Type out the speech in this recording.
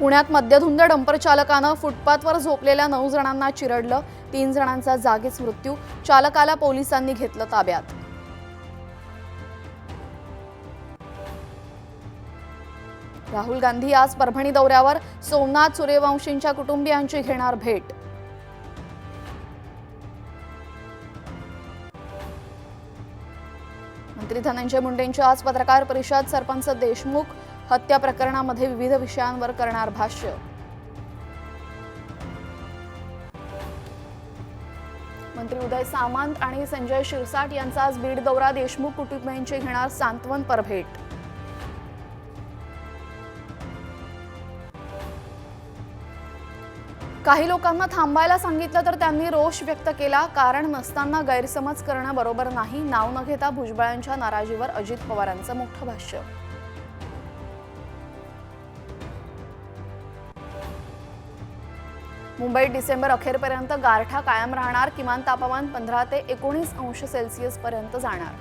पुण्यात मद्यधुंद डंपर चालकानं फुटपाथवर झोपलेल्या 9 जणांना चिरडलं। 3 जणांचा जागीच मृत्यू। चालकाला पोलिसांनी घेतलं ताब्यात। राहुल गांधी आज परभणी दौऱ्यावर। सोमनाथ सूर्यवंशींच्या कुटुंबियांची घेणार भेट। मंत्री धनंजय मुंडेंची आज पत्रकार परिषद। सरपंच देशमुख हत्या प्रकरणामध्ये विविध विषयांवर करणार भाष्य। मंत्री उदय सामंत आणि संजय शिरसाट यांचा आज बीड दौरा। देशमुख कुटुंबियांची घेणार सांत्वनपर भेट। काही लोकांना थांबायला सांगितलं तर त्यांनी रोष व्यक्त केला। कारण नसताना गैरसमज करणं बरोबर नाही। नाव न घेता भुजबळांच्या नाराजीवर अजित पवारांचं मोठं भाष्य। मुंबईत डिसेंबर अखेरपर्यंत गारठा कायम राहणार। किमान तापमान 15 ते 19 अंश सेल्सिअस पर्यंत जाणार।